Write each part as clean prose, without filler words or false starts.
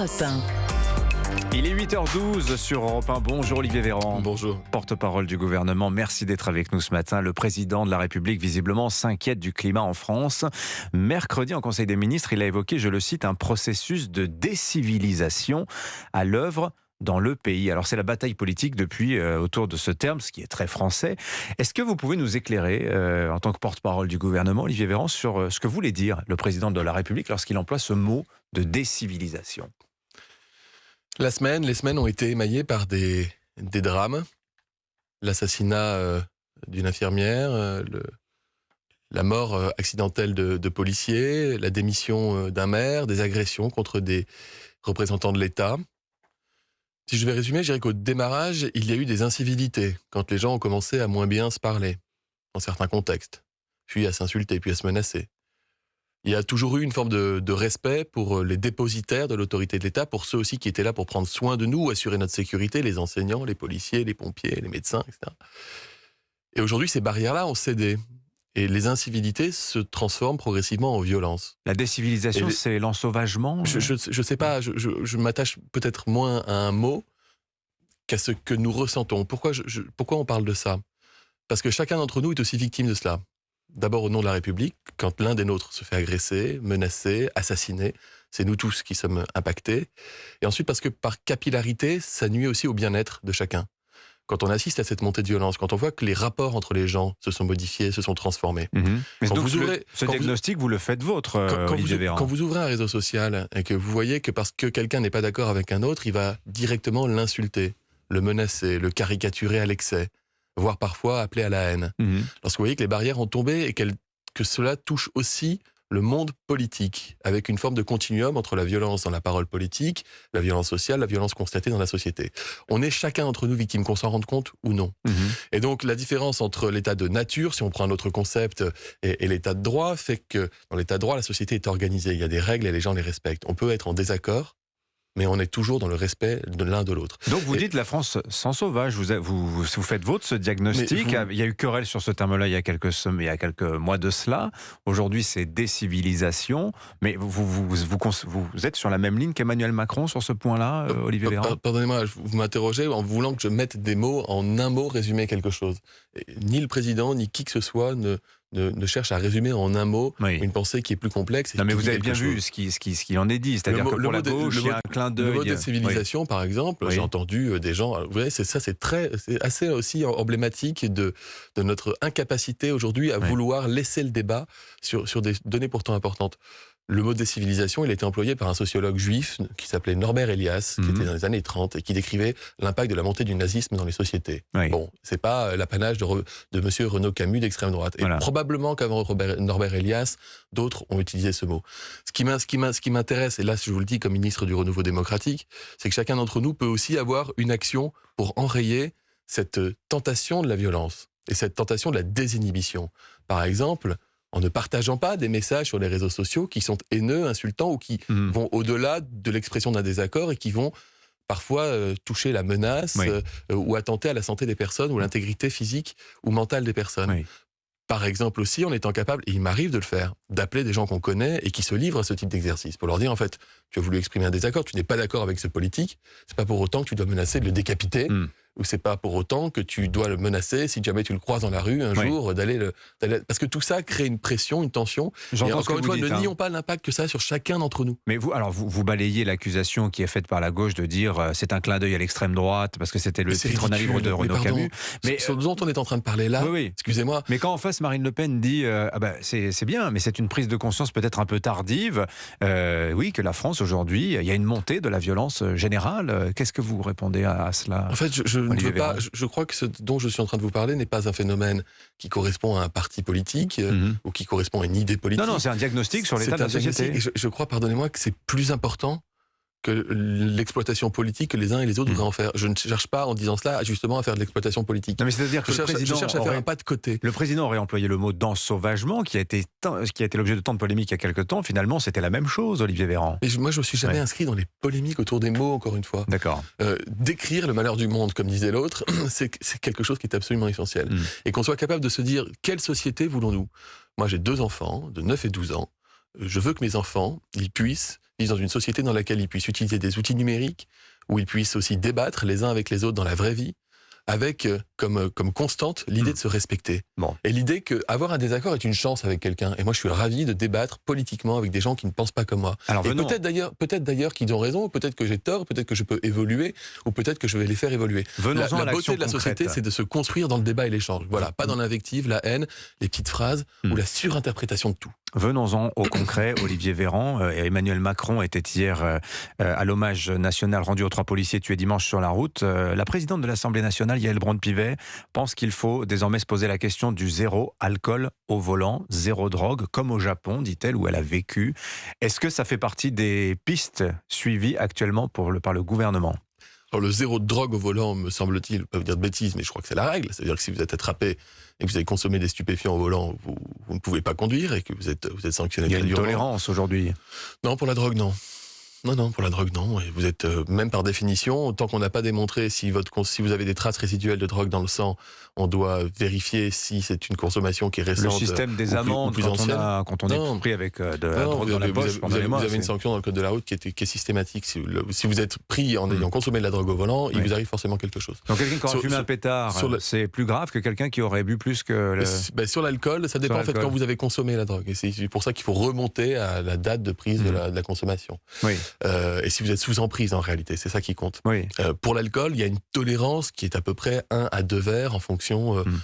Europe 1. Il est 8h12 sur Europe 1. Bonjour Olivier Véran. Bonjour. Porte-parole du gouvernement, merci d'être avec nous ce matin. Le président de la République, visiblement, s'inquiète du climat en France. Mercredi, en Conseil des ministres, il a évoqué, je le cite, un processus de décivilisation à l'œuvre dans le pays. Alors c'est la bataille politique depuis autour de ce terme, ce qui est très français. Est-ce que vous pouvez nous éclairer, en tant que porte-parole du gouvernement, Olivier Véran, sur ce que voulait dire le président de la République lorsqu'il emploie ce mot de décivilisation ? Les semaines ont été émaillées par des drames. L'assassinat d'une infirmière, la mort accidentelle de policiers, la démission d'un maire, des agressions contre des représentants de l'État. Si je vais résumer, je dirais qu'au démarrage, il y a eu des incivilités, quand les gens ont commencé à moins bien se parler, dans certains contextes, puis à s'insulter, puis à se menacer. Il y a toujours eu une forme de respect pour les dépositaires de l'autorité de l'État, pour ceux aussi qui étaient là pour prendre soin de nous, assurer notre sécurité, les enseignants, les policiers, les pompiers, les médecins, etc. Et aujourd'hui, ces barrières-là ont cédé. Et les incivilités se transforment progressivement en violence. La décivilisation, c'est l'ensauvagement ? Je sais pas, je m'attache peut-être moins à un mot qu'à ce que nous ressentons. Pourquoi on parle de ça ? Parce que chacun d'entre nous est aussi victime de cela. D'abord au nom de la République, quand l'un des nôtres se fait agresser, menacer, assassiner, c'est nous tous qui sommes impactés. Et ensuite parce que par capillarité, ça nuit aussi au bien-être de chacun. Quand on assiste à cette montée de violence, quand on voit que les rapports entre les gens se sont modifiés, se sont transformés. Mais donc ce diagnostic, vous le faites vôtre, Olivier Véran. Quand vous ouvrez un réseau social et que vous voyez que parce que quelqu'un n'est pas d'accord avec un autre, il va directement l'insulter, le menacer, le caricaturer à l'excès, voire parfois appeler à la haine. Lorsque vous voyez que les barrières ont tombé et que cela touche aussi le monde politique, avec une forme de continuum entre la violence dans la parole politique, la violence sociale, la violence constatée dans la société. On est chacun d'entre nous victime, qu'on s'en rende compte ou non. Et donc la différence entre l'état de nature, si on prend un autre concept, et l'état de droit, fait que dans l'état de droit, la société est organisée, il y a des règles et les gens les respectent. On peut être en désaccord, mais on est toujours dans le respect de l'un de l'autre. Donc vous dites la France sans sauvage, vous faites vôtre ce diagnostic. Il y a eu querelle sur ce terme-là il y a quelques mois de cela. Aujourd'hui c'est décivilisation, mais vous êtes sur la même ligne qu'Emmanuel Macron sur ce point-là, Olivier Véran ? Pardonnez-moi, vous m'interrogez en voulant que je mette des mots, en un mot, résumer quelque chose. Et ni le président, ni qui que ce soit ne cherche à résumer en un mot une pensée qui est plus complexe. Non, mais vous avez bien vu ce qu'il en est dit, c'est-à-dire que pour la gauche, il y a un clin d'œil. Le mot décivilisation, par exemple, j'ai entendu des gens... Vous voyez, c'est assez aussi emblématique de notre incapacité aujourd'hui à vouloir laisser le débat sur des données pourtant importantes. Le mot décivilisation, il a été employé par un sociologue juif qui s'appelait Norbert Elias, qui était dans les années 30 et qui décrivait l'impact de la montée du nazisme dans les sociétés. Bon, c'est pas l'apanage de monsieur Renaud Camus d'extrême droite. Et probablement qu'avant Norbert Elias, d'autres ont utilisé ce mot. Ce qui m'intéresse, et là je vous le dis comme ministre du Renouveau démocratique, c'est que chacun d'entre nous peut aussi avoir une action pour enrayer cette tentation de la violence et cette tentation de la désinhibition. Par exemple, en ne partageant pas des messages sur les réseaux sociaux qui sont haineux, insultants ou qui vont au-delà de l'expression d'un désaccord et qui vont parfois toucher la menace ou attenter à la santé des personnes ou l'intégrité physique ou mentale des personnes. Par exemple aussi, en étant capable, et il m'arrive de le faire, d'appeler des gens qu'on connaît et qui se livrent à ce type d'exercice pour leur dire en fait, tu as voulu exprimer un désaccord, tu n'es pas d'accord avec ce politique, c'est pas pour autant que tu dois menacer de le décapiter. Ou c'est pas pour autant que tu dois le menacer si jamais tu le croises dans la rue un jour parce que tout ça crée une pression, une tension. Et encore une fois, ne nions pas l'impact que ça a sur chacun d'entre nous. Mais vous balayez l'accusation qui est faite par la gauche de dire c'est un clin d'œil à l'extrême droite parce que c'était le titre d'un livre de Renaud Camus. Mais ce dont on est en train de parler là, excusez-moi. Mais quand en face Marine Le Pen dit c'est bien, mais c'est une prise de conscience peut-être un peu tardive. Que la France aujourd'hui, il y a une montée de la violence générale. Qu'est-ce que vous répondez à cela ? En fait, je crois que ce dont je suis en train de vous parler n'est pas un phénomène qui correspond à un parti politique ou qui correspond à une idée politique. Non, c'est un diagnostic sur l'état de la société. Et je crois, pardonnez-moi, que c'est plus important que l'exploitation politique que les uns et les autres voudraient en faire. Je ne cherche pas, en disant cela, justement à faire de l'exploitation politique. Non, mais c'est-à-dire que je cherche à faire un pas de côté. Le président aurait employé le mot d'ensauvagement, qui a été l'objet de tant de polémiques il y a quelque temps. Finalement, c'était la même chose, Olivier Véran. Mais moi, je ne me suis jamais inscrit dans les polémiques autour des mots, encore une fois. D'accord. Décrire le malheur du monde, comme disait l'autre, c'est quelque chose qui est absolument essentiel. Et qu'on soit capable de se dire, quelle société voulons-nous ? Moi, j'ai 2 enfants, de 9 et 12 ans. Je veux que mes enfants, ils puissent vivent dans une société dans laquelle ils puissent utiliser des outils numériques, où ils puissent aussi débattre les uns avec les autres dans la vraie vie, avec comme constante l'idée de se respecter. Bon. Et l'idée qu'avoir un désaccord est une chance avec quelqu'un. Et moi, je suis ravi de débattre politiquement avec des gens qui ne pensent pas comme moi. Alors, et peut-être d'ailleurs qu'ils ont raison, peut-être que j'ai tort, peut-être que je peux évoluer, ou peut-être que je vais les faire évoluer. Venons-en à La beauté l'action de la société, c'est de se construire dans le débat et l'échange. Voilà, pas dans l'invective, la haine, les petites phrases ou la surinterprétation de tout. Venons-en au concret. Olivier Véran et Emmanuel Macron étaient hier à l'hommage national rendu aux 3 policiers tués dimanche sur la route. La présidente de l'Assemblée nationale, Yaël Braun-Pivet, pense qu'il faut désormais se poser la question du zéro alcool au volant, zéro drogue, comme au Japon, dit-elle, où elle a vécu. Est-ce que ça fait partie des pistes suivies actuellement par le gouvernement ? Alors, le zéro de drogue au volant, me semble-t-il, pas vous dire de bêtises, mais je crois que c'est la règle. C'est-à-dire que si vous êtes attrapé et que vous avez consommé des stupéfiants au volant, vous ne pouvez pas conduire et que vous êtes sanctionné. Il y a une tolérance aujourd'hui. Non, pour la drogue, non. Non, pour la drogue, non. Et vous êtes, même par définition, tant qu'on n'a pas démontré si vous avez des traces résiduelles de drogue dans le sang, on doit vérifier si c'est une consommation qui est récente. Le système des amendes, quand on est pris avec de la drogue dans la poche pendant les mois. Vous avez une sanction dans le code de la route qui est systématique. Si vous êtes pris en ayant consommé de la drogue au volant, il vous arrive forcément quelque chose. Donc quelqu'un qui aurait fumé un pétard, c'est plus grave que quelqu'un qui aurait bu plus que... Sur l'alcool, ça dépend en fait quand vous avez consommé la drogue. Et c'est pour ça qu'il faut remonter à la date de prise de la consommation. Oui. Et si vous êtes sous emprise en réalité, c'est ça qui compte. Oui. Pour l'alcool, il y a une tolérance qui est à peu près 1 à 2 verres en fonction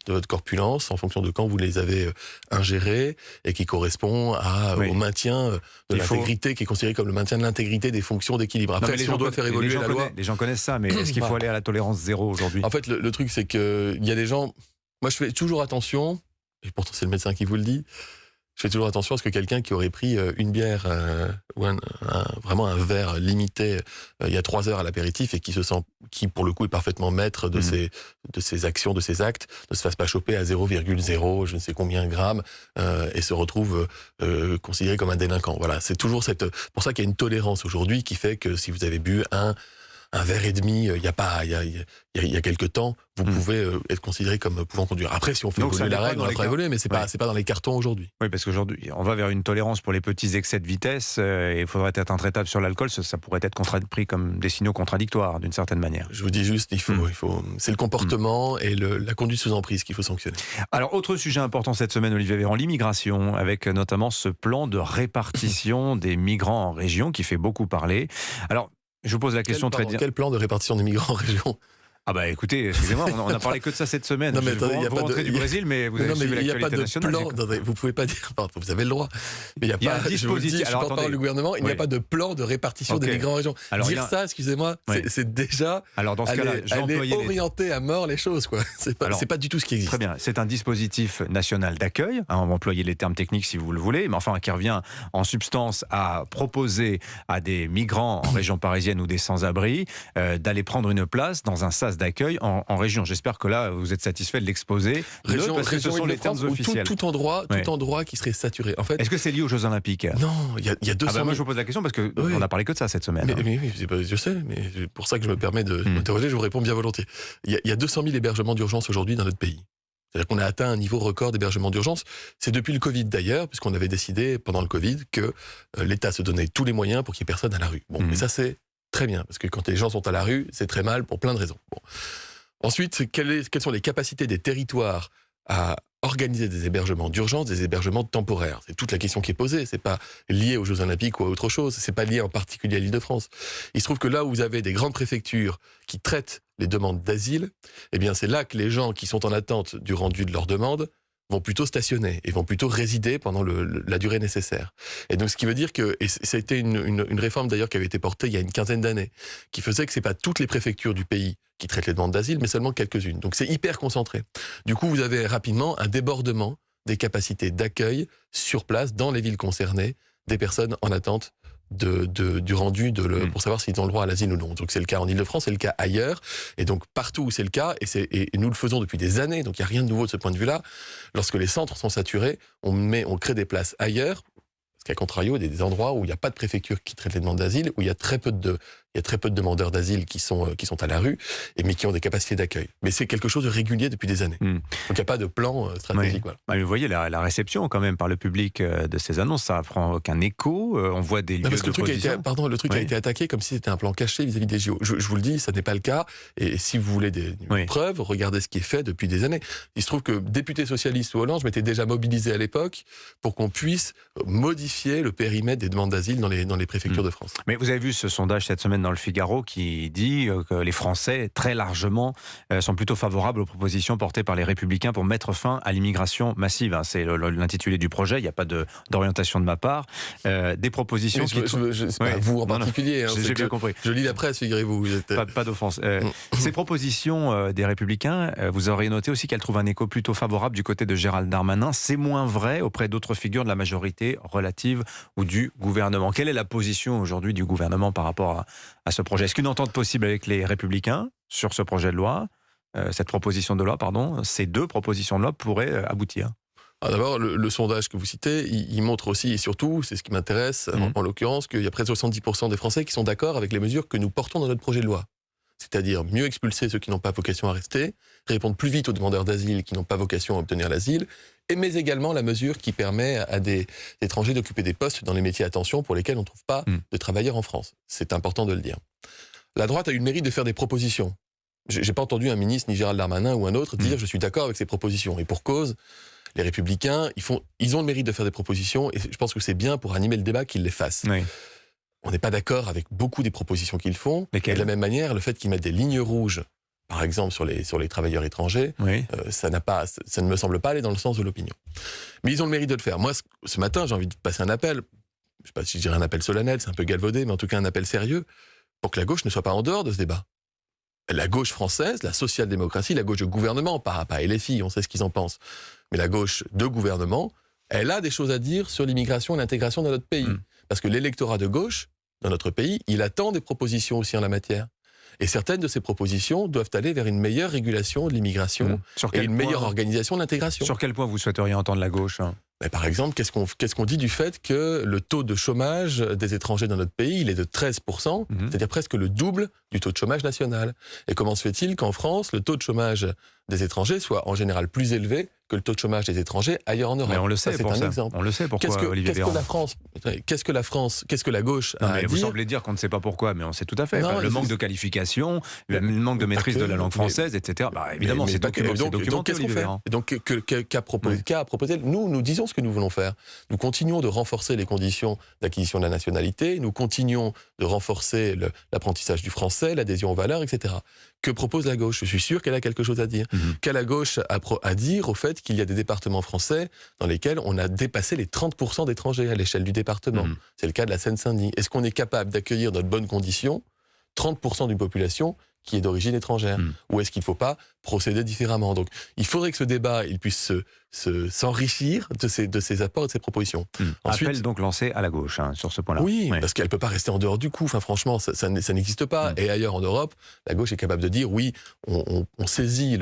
de votre corpulence, en fonction de quand vous les avez ingérés, et qui correspond au maintien de l'intégrité, qui est considéré comme le maintien de l'intégrité des fonctions d'équilibre. Après, si on doit faire évoluer la loi... Les gens connaissent ça, mais est-ce qu'il faut aller à la tolérance zéro aujourd'hui ? En fait, le truc, c'est qu'il y a des gens... Moi, je fais toujours attention, et pourtant c'est le médecin qui vous le dit, je fais toujours attention à ce que quelqu'un qui aurait pris une bière ou vraiment un verre limité il y a 3 heures à l'apéritif et qui pour le coup est parfaitement maître de ses actions, de ses actes, ne se fasse pas choper à 0,0 je ne sais combien grammes et se retrouve considéré comme un délinquant. Voilà, c'est toujours pour ça qu'il y a une tolérance aujourd'hui qui fait que si vous avez bu un verre et demi, il y a quelques temps, vous pouvez être considéré comme pouvant conduire. Après, si on fait évoluer la règle, on la fera évoluer, mais c'est pas dans les cartons aujourd'hui. Oui, parce qu'aujourd'hui, on va vers une tolérance pour les petits excès de vitesse et il faudrait être intraitable sur l'alcool. Ça pourrait être pris comme des signaux contradictoires, d'une certaine manière. Je vous dis juste, c'est le comportement et la conduite sous emprise qu'il faut sanctionner. Alors, autre sujet important cette semaine, Olivier Véran, l'immigration, avec notamment ce plan de répartition des migrants en région qui fait beaucoup parler. Alors, je vous pose la question très directe. Quel plan de répartition des migrants en région ? Ah bah écoutez, excusez-moi, on a parlé que de ça cette semaine. Non, mais vous rentrez du Brésil, mais vous avez suivi l'actualité nationale. Vous pouvez pas dire, vous avez le droit. Mais il y a pas, un dispositif. Je vous le dis, je suis porte-parole du gouvernement, il n'y a pas de plan de répartition des migrants en région. Alors, dire ça, excusez-moi, c'est déjà dans ce cas-là, orienter à mort les choses, quoi. C'est pas du tout ce qui existe. Très bien, c'est un dispositif national d'accueil, on va employer les termes techniques si vous le voulez, mais enfin qui revient en substance à proposer à des migrants en région parisienne ou des sans-abri d'aller prendre une place dans un sas d'accueil en région. J'espère que là, vous êtes satisfait de l'exposer. Région, ce sont les termes officiels. Tout endroit qui serait saturé. En fait, est-ce que c'est lié aux Jeux Olympiques ? Non, il y a 200 000... moi, je vous pose la question parce qu'on n'a parlé que de ça cette semaine. Mais je sais, mais c'est pour ça que je me permets de m'interroger, je vous réponds bien volontiers. Il y a 200 000 hébergements d'urgence aujourd'hui dans notre pays. C'est-à-dire qu'on a atteint un niveau record d'hébergement d'urgence. C'est depuis le Covid d'ailleurs, puisqu'on avait décidé pendant le Covid que l'État se donnait tous les moyens pour qu'il n'y ait personne à la rue. Bon, mais ça c'est très bien, parce que quand les gens sont à la rue, c'est très mal pour plein de raisons. Bon. Ensuite, quelles sont les capacités des territoires à organiser des hébergements d'urgence, des hébergements temporaires? C'est toute la question qui est posée. C'est pas lié aux Jeux Olympiques ou à autre chose. C'est pas lié en particulier à l'Île-de-France. Il se trouve que là où vous avez des grandes préfectures qui traitent les demandes d'asile, eh bien c'est là que les gens qui sont en attente du rendu de leur demande vont plutôt stationner et vont plutôt résider pendant la durée nécessaire. Et donc, ce qui veut dire que, et ça a été une réforme d'ailleurs qui avait été portée il y a une quinzaine d'années, qui faisait que c'est pas toutes les préfectures du pays qui traitent les demandes d'asile, mais seulement quelques-unes. Donc, c'est hyper concentré. Du coup, vous avez rapidement un débordement des capacités d'accueil sur place, dans les villes concernées, des personnes en attente du rendu pour savoir s'ils ont le droit à l'asile ou non. Donc c'est le cas en Ile-de-France, c'est le cas ailleurs, et donc partout où c'est le cas, et nous le faisons depuis des années, donc il n'y a rien de nouveau de ce point de vue-là. Lorsque les centres sont saturés, on crée des places ailleurs, parce qu'à contrario, il y a des endroits où il n'y a pas de préfecture qui traite les demandes d'asile, où il y a très peu Il y a très peu de demandeurs d'asile qui sont à la rue, mais qui ont des capacités d'accueil. Mais c'est quelque chose de régulier depuis des années. Donc il n'y a pas de plan stratégique. Oui. Voilà. Vous voyez la réception quand même par le public de ces annonces, ça prend aucun écro. On voit des lieux d'opposition. Le truc a été attaqué comme si c'était un plan caché vis-à-vis des JO. Je vous le dis, ça n'est pas le cas. Et si vous voulez des preuves, regardez ce qui est fait depuis des années. Il se trouve que député socialiste sous Hollande, je m'étais déjà mobilisé à l'époque pour qu'on puisse modifier le périmètre des demandes d'asile dans les préfectures de France. Mais vous avez vu ce sondage cette semaine dans le Figaro qui dit que les Français, très largement, sont plutôt favorables aux propositions portées par les Républicains pour mettre fin à l'immigration massive. C'est l'intitulé du projet, il n'y a pas d'orientation de ma part. Des propositions qui... C'est pas vous en particulier. J'ai bien compris. Je lis la presse, figurez-vous. Pas d'offense. Ces propositions des Républicains, vous auriez noté aussi qu'elles trouvent un écho plutôt favorable du côté de Gérald Darmanin. C'est moins vrai auprès d'autres figures de la majorité relative ou du gouvernement. Quelle est la position aujourd'hui du gouvernement par rapport à ce projet? Est-ce qu'une entente possible avec les Républicains sur ce projet de loi, cette proposition de loi, ces deux propositions de loi pourraient aboutir? D'abord, le sondage que vous citez, il montre aussi, et surtout, c'est ce qui m'intéresse, en l'occurrence, qu'il y a près de 70% des Français qui sont d'accord avec les mesures que nous portons dans notre projet de loi. C'est-à-dire mieux expulser ceux qui n'ont pas vocation à rester, répondre plus vite aux demandeurs d'asile qui n'ont pas vocation à obtenir l'asile, mais également la mesure qui permet à des étrangers d'occuper des postes dans les métiers à tension pour lesquels on ne trouve pas de travailleurs en France. C'est important de le dire. La droite a eu le mérite de faire des propositions. J'ai pas entendu un ministre, ni Gérald Darmanin ou un autre, dire je suis d'accord avec ces propositions. Et pour cause, les Républicains, ils ont le mérite de faire des propositions, et je pense que c'est bien pour animer le débat qu'ils les fassent. Oui. On n'est pas d'accord avec beaucoup des propositions qu'ils font. Et de la même manière, le fait qu'ils mettent des lignes rouges, par exemple sur les travailleurs étrangers, ça ne me semble pas aller dans le sens de l'opinion. Mais ils ont le mérite de le faire. Moi, ce matin, j'ai envie de passer un appel. Je ne sais pas si je dirais un appel solennel, c'est un peu galvaudé, mais en tout cas un appel sérieux, pour que la gauche ne soit pas en dehors de ce débat. La gauche française, la social-démocratie, la gauche de gouvernement, pas LFI, on sait ce qu'ils en pensent, mais la gauche de gouvernement, elle a des choses à dire sur l'immigration et l'intégration dans notre pays. Parce que l'électorat de gauche, dans notre pays, il attend des propositions aussi en la matière. Et certaines de ces propositions doivent aller vers une meilleure régulation de l'immigration et une meilleure organisation de l'intégration. Sur quel point vous souhaiteriez entendre la gauche? Mais par exemple, qu'est-ce qu'on dit du fait que le taux de chômage des étrangers dans notre pays, il est de 13%, c'est-à-dire presque le double du taux de chômage national. Et comment se fait-il qu'en France, le taux de chômage des étrangers soit en général plus élevé que le taux de chômage des étrangers ailleurs en Europe? Mais on le sait, c'est un exemple. On le sait pourquoi, Olivier Véran. Qu'est-ce que la gauche a à dire? Vous semblez dire qu'on ne sait pas pourquoi, mais on sait tout à fait. Le manque de qualification, le manque de maîtrise de la langue française, etc. Évidemment, c'est documenté, Olivier Véran. Donc, qu'a proposé nous disons ce que nous voulons faire. Nous continuons de renforcer les conditions d'acquisition de la nationalité, nous continuons de renforcer l'apprentissage du français, l'adhésion aux valeurs, etc. Que propose la gauche? Je suis sûr qu'elle a quelque chose à dire. Qu'a la gauche à dire au fait qu'il y a des départements français dans lesquels on a dépassé les 30% d'étrangers à l'échelle du département? C'est le cas de la Seine-Saint-Denis. Est-ce qu'on est capable d'accueillir dans de bonnes conditions 30% d'une population qui est d'origine étrangère? Ou est-ce qu'il ne faut pas procéder différemment? Donc, il faudrait que ce débat il puisse s'enrichir de ces apports et de ces propositions. Ensuite, appel donc lancé à la gauche sur ce point-là. Oui, parce qu'elle ne peut pas rester en dehors du coup. Enfin, franchement, ça n'existe pas. Et ailleurs en Europe, la gauche est capable de dire oui, on saisit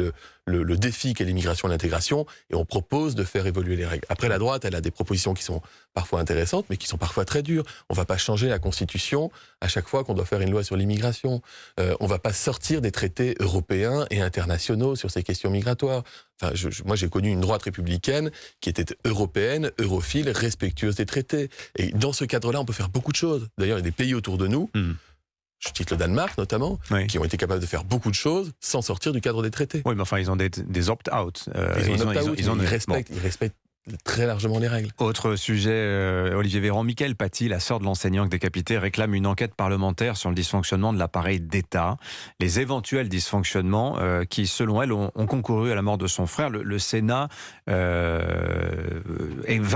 le défi qu'est l'immigration et l'intégration et on propose de faire évoluer les règles. Après, la droite, elle a des propositions qui sont parfois intéressantes, mais qui sont parfois très dures. On ne va pas changer la Constitution à chaque fois qu'on doit faire une loi sur l'immigration. On ne va pas sortir des traités européens et internationaux sur ces questions migratoires. Enfin, moi, j'ai connu une droite républicaine qui était européenne, europhile, respectueuse des traités. Et dans ce cadre-là, on peut faire beaucoup de choses. D'ailleurs, il y a des pays autour de nous, je cite le Danemark notamment, qui ont été capables de faire beaucoup de choses sans sortir du cadre des traités. Oui, mais enfin, ils ont des opt-out. Ils respectent très largement les règles. Autre sujet, Olivier Véran, Mickaëlle Paty, la sœur de l'enseignant décapité, réclame une enquête parlementaire sur le dysfonctionnement de l'appareil d'État. Les éventuels dysfonctionnements qui, selon elle, ont concouru à la mort de son frère. Le Sénat va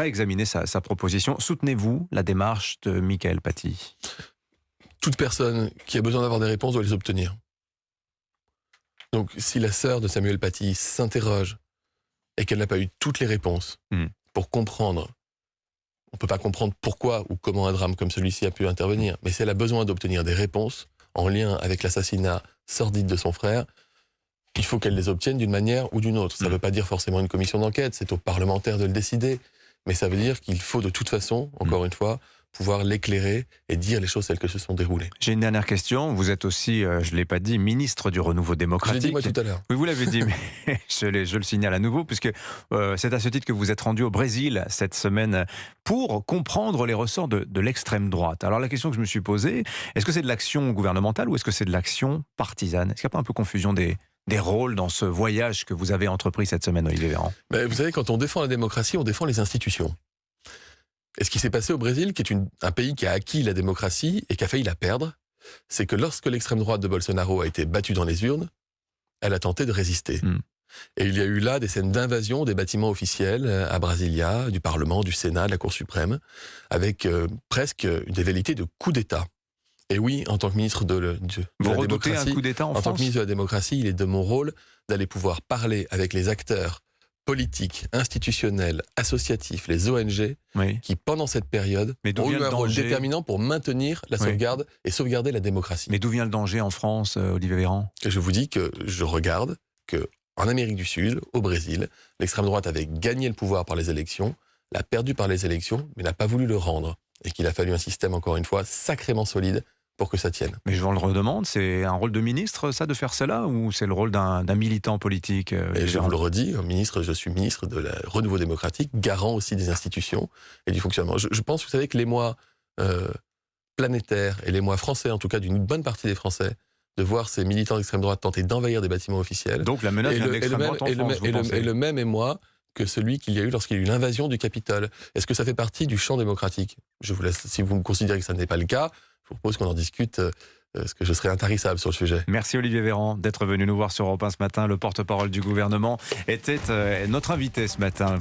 examiner sa proposition. Soutenez-vous la démarche de Mickaëlle Paty? Toute personne qui a besoin d'avoir des réponses doit les obtenir. Donc, si la sœur de Samuel Paty s'interroge et qu'elle n'a pas eu toutes les réponses pour comprendre, on ne peut pas comprendre pourquoi ou comment un drame comme celui-ci a pu intervenir, mais si elle a besoin d'obtenir des réponses en lien avec l'assassinat sordide de son frère, il faut qu'elle les obtienne d'une manière ou d'une autre. Ça ne veut pas dire forcément une commission d'enquête, c'est aux parlementaires de le décider, mais ça veut dire qu'il faut de toute façon, encore une fois, pouvoir l'éclairer et dire les choses telles que se sont déroulées. J'ai une dernière question. Vous êtes aussi, je ne l'ai pas dit, ministre du Renouveau démocratique. J'ai dit moi tout à l'heure. Oui, vous l'avez dit, mais je le signale à nouveau, puisque c'est à ce titre que vous êtes rendu au Brésil cette semaine pour comprendre les ressorts de l'extrême droite. Alors la question que je me suis posée, est-ce que c'est de l'action gouvernementale ou est-ce que c'est de l'action partisane? Est-ce qu'il n'y a pas un peu confusion des rôles dans ce voyage que vous avez entrepris cette semaine, Olivier Véran? Vous savez, quand on défend la démocratie, on défend les institutions. Et ce qui s'est passé au Brésil, qui est un pays qui a acquis la démocratie et qui a failli la perdre, c'est que lorsque l'extrême droite de Bolsonaro a été battue dans les urnes, elle a tenté de résister. Et il y a eu là des scènes d'invasion des bâtiments officiels à Brasilia, du Parlement, du Sénat, de la Cour suprême, avec presque des velléités de coup d'État. Et oui, en tant que ministre de la démocratie, un coup d'État en tant France? que ministre de la démocratie, il est de mon rôle d'aller pouvoir parler avec les acteurs politiques, institutionnels, associatifs, les ONG, qui pendant cette période ont eu un rôle déterminant pour maintenir la sauvegarde et sauvegarder la démocratie. Mais d'où vient le danger en France, Olivier Véran? Je vous dis que je regarde que en Amérique du Sud, au Brésil, l'extrême droite avait gagné le pouvoir par les élections, l'a perdu par les élections, mais n'a pas voulu le rendre. Et qu'il a fallu un système, encore une fois, sacrément solide pour que ça tienne. Mais je vous le redemande, c'est un rôle de ministre, ça, de faire cela, ou c'est le rôle d'un militant politique? Et je vous le redis, je suis ministre de la Renouveau démocratique, garant aussi des institutions et du fonctionnement. Je pense, vous savez, que l'émoi planétaire et l'émoi français, en tout cas d'une bonne partie des Français, de voir ces militants d'extrême droite tenter d'envahir des bâtiments officiels. Donc la menace vient de l'extrême droite en France, vous pensez? Et le même émoi que celui qu'il y a eu lorsqu'il y a eu l'invasion du Capitole. Est-ce que ça fait partie du champ démocratique? Je vous laisse, si vous considérez que ça n'est pas le cas, je vous propose qu'on en discute, parce que je serai intarissable sur le sujet. Merci Olivier Véran d'être venu nous voir sur Europe 1 ce matin. Le porte-parole du gouvernement était notre invité ce matin.